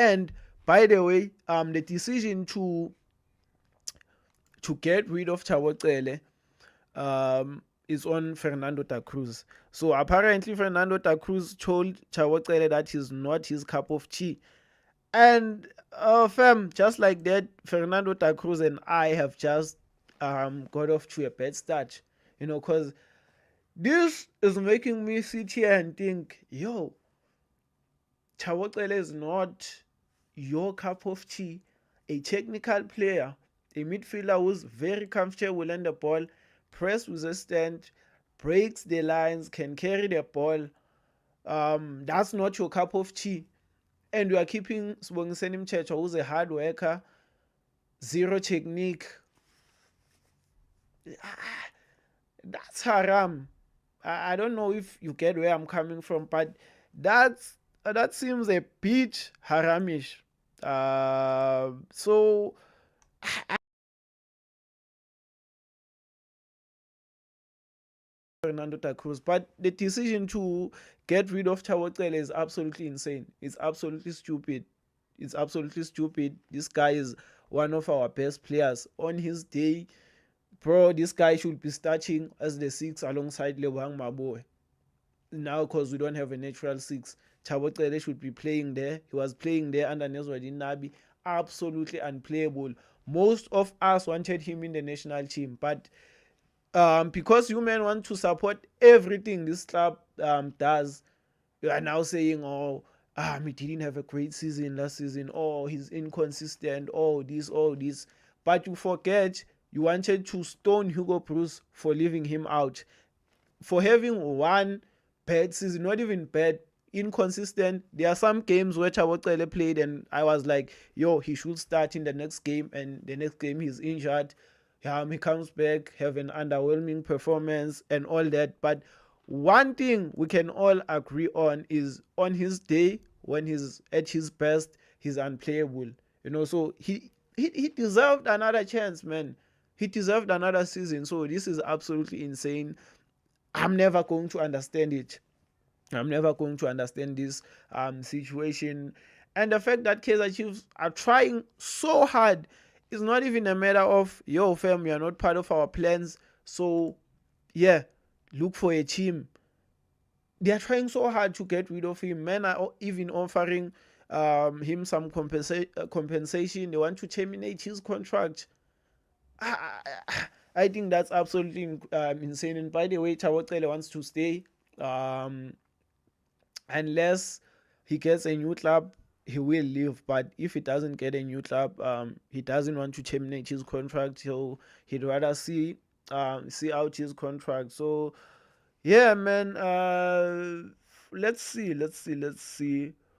And by the way, the decision to get rid of Chawocele is on Fernando da Cruz. So apparently Fernando da Cruz told Chawocele that he's not his cup of tea. And fam, just like that, Fernando da Cruz and I have just got off to a bad start. Because this is making me sit here and think, yo, Chawocele is not your cup of tea, a technical player, a midfielder who's very comfortable on the ball, press resistant, breaks the lines, can carry the ball. That's not your cup of tea. And you are keeping Sibongiseni Mchecho, who's a hard worker, zero technique. That's haram. I don't know if you get where I'm coming from, but that seems a bit haramish. So Fernando da Cruz, but the decision to get rid of Chawocele is absolutely insane. It's absolutely stupid. It's absolutely stupid. This guy is one of our best players on his day. Bro, this guy should be starting as the six alongside Lebohang Maboe. Now, because we don't have a natural six, Chawocele should be playing there. He was playing there under Nezwadin Nabi. Absolutely unplayable. Most of us wanted him in the national team, but because you men want to support everything this club does, you are now saying, oh, he didn't have a great season last season, oh, he's inconsistent, oh, this. But you forget you wanted to stone Hugo Bruce for leaving him out, for having one bad season, not even bad, inconsistent. There are some games where Chawocele played and I was like, yo, he should start in the next game, and the next game he's injured. He comes back, have an underwhelming performance and all that. But one thing we can all agree on is on his day, when he's at his best, he's unplayable. So he deserved another chance, man. He deserved another season. So this is absolutely insane. I'm never going to understand it. I'm never going to understand this situation. And the fact that Kaizer Chiefs are trying so hard is not even a matter of, yo, fam, you're not part of our plans. So, yeah, look for a team. They are trying so hard to get rid of him. Men are even offering him some compensation. They want to terminate his contract. I think that's absolutely insane. And by the way, Chawocele wants to stay. Um, unless he gets a new club, he will leave. But if he doesn't get a new club, he doesn't want to terminate his contract. He'd rather see out his contract. So yeah, man. Let's see.